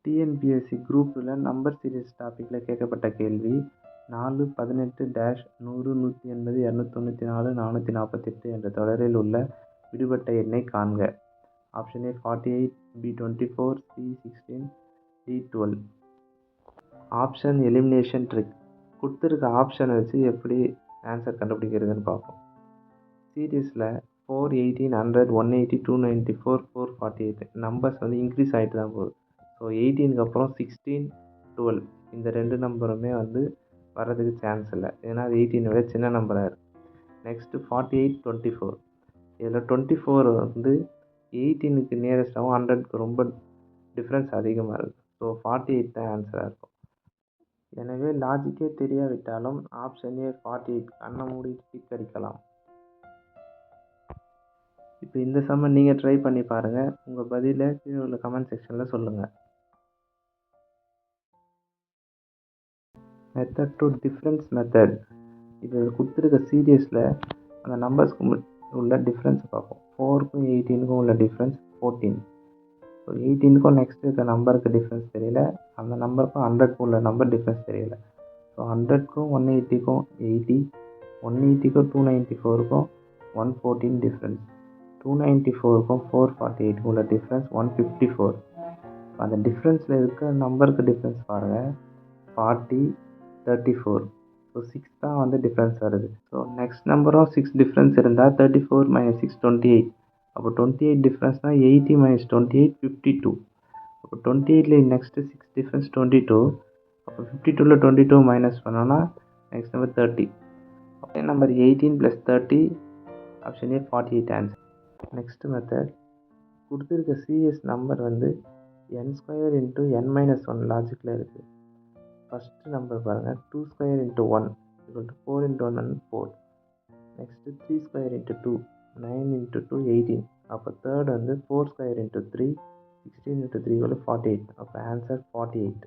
TNPSC குரூப்பில் number series டாப்பிக்கில் கேட்கப்பட்ட கேள்வி 4, 18-100, 180, 294, 448 என்ற தொடரில் உள்ள விடுபட்ட எண்ணை காண்க. Option A 48, B 24, C 16, D 12. Option elimination trick. கொடுத்துருக்க ஆப்ஷனை வச்சு எப்படி ஆன்சர் கண்டுபிடிக்கிறதுன்னு பார்ப்போம். சீரீஸில் 4, 18, 100, 180, 294, 448 நம்பர்ஸ் வந்து இன்க்ரீஸ் ஆகிட்டு தான் போகுது. ஸோ 18க்கு அப்புறம் 16, 12 இந்த ரெண்டு நம்பருமே வந்து வர்றதுக்கு சான்ஸ் இல்லை. ஏன்னா அது 18 விட சின்ன நம்பராக இருக்குது. நெக்ஸ்ட்டு 48, 24 இதில் 24 வந்து 18க்கு நியரஸ்டாகவும் 100க்கு ரொம்ப டிஃப்ரென்ஸ் அதிகமாக இருக்குது. ஸோ 48 தான் ஆன்சராக இருக்கும். எனவே லாஜிக்கே தெரியாவிட்டாலும் ஆப்ஷன் ஏ 48 கண்ணை மூடி டிக் அடிக்கலாம். இப்போ இந்த சம்மை நீங்கள் ட்ரை பண்ணி பாருங்கள். உங்கள் பதிலை கீழே உள்ள கமெண்ட் செக்ஷனில் சொல்லுங்கள். Method to difference method. இது கொடுத்துருக்க சீரியஸில் அந்த நம்பர்ஸ்க்கு உள்ள டிஃப்ரென்ஸ் பார்ப்போம். 4க்கும் 18க்கும் உள்ள டிஃப்ரென்ஸ் 14. ஸோ 18க்கும் நெக்ஸ்ட் இருக்க நம்பருக்கு டிஃப்ரென்ஸ் தெரியல, அந்த நம்பருக்கும் 100க்கும் உள்ள நம்பர் டிஃப்ரென்ஸ் தெரியல. ஸோ 100க்கும் 180க்கும் 80, 180க்கும் 294க்கும் 114 டிஃப்ரென்ஸ், 294க்கும் 448க்கும் உள்ள டிஃப்ரென்ஸ் 154. அந்த டிஃப்ரென்ஸில் இருக்க நம்பருக்கு டிஃப்ரென்ஸ் பாருங்கள், 40, 34. ஸோ 6 தான் வந்து டிஃப்ரென்ஸ் வருது. ஸோ நெக்ஸ்ட் நம்பரும் 6 டிஃப்ரென்ஸ் இருந்தால் 34 - 6 28. அப்போ 28 டிஃப்ரென்ஸ்னால் 80 - 28 52. அப்போ 28ல நெக்ஸ்ட்டு 6 டிஃப்ரென்ஸ் 22. அப்போ 52ல் 22 மைனஸ் பண்ணோன்னா நெக்ஸ்ட் நம்பர் 30. அப்போ number 18 + 30 option A 48 answer. Next method. கொடுத்துருக்க சீரியஸ் நம்பர் வந்து n² × n - 1 லாஜிக்கில் இருக்குது. ஃபஸ்ட்டு நம்பர் பாருங்கள், 2² × 1 = 4 × 1 = 4. நெக்ஸ்ட்டு 3² × 2 9 × 2 18. அப்போ தேர்ட் வந்து 4² × 3 16 × 3 = 48. அப்போ ஆன்சர் 48.